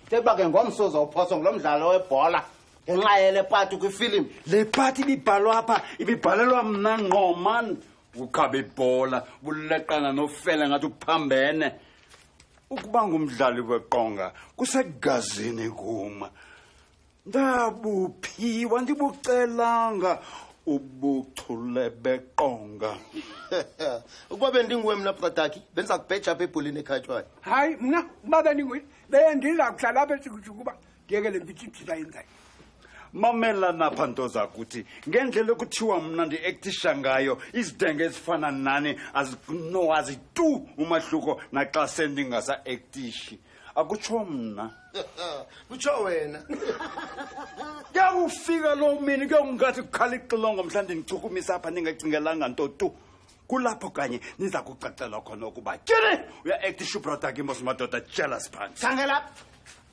Sekuba ke ngomso uzophosa ngilomdlalo webhola ngenxa yele pati kwifilimu. Le pati ibibhalwa apha ibibhalelwa mna ngqo man. Ukhaba ibhola buleqana nofela ngathi uphambene. Ukuba ngumdlali weqonga kusegazini kuma. Ndabuphiwa ndibucelanga ubuchule beqonga. Ukuba bendinguwe mna Bradaki benza kubheja apha ebholini ekhatywayo. Hayi mna baba ndinguwe bendiza kuhlala apha esikujukuba ngiyekele mbithithisa yenzayo. Mamela napha nto zakuthi ngendlela ekuthiwa mna ndi-actisha ngayo izidenge ezifana nani azinowazi tu umahluko naxa sendingasa-actishi. Akutsho mna. Kutsho wena. Kuyawufika loo mini kuyongathi kukhala ixilongo mhla ndinichukumisa apha ningacingelanga nto tu. Kulapho kanye niza kucacelwa khona ukuba tyini uya-actisha ubrodaki mosimadoda jealous pants. Khangela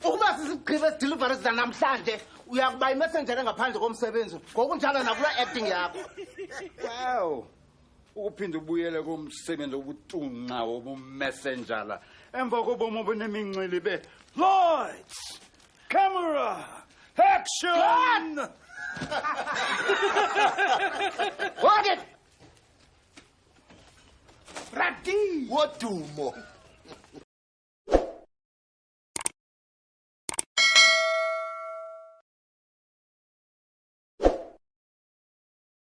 ukuba sisigqibe esidilivari zanamhlanje uyakuba imessenjere ngaphandle komsebenzi ngokunjalo nakulaa acting yakho. Wow. Uphinda ubuyele kumsebenzi obutunqa wobumessenjala emva kobomi obunemincili lights, camera, action. What it? Rati Wodumo.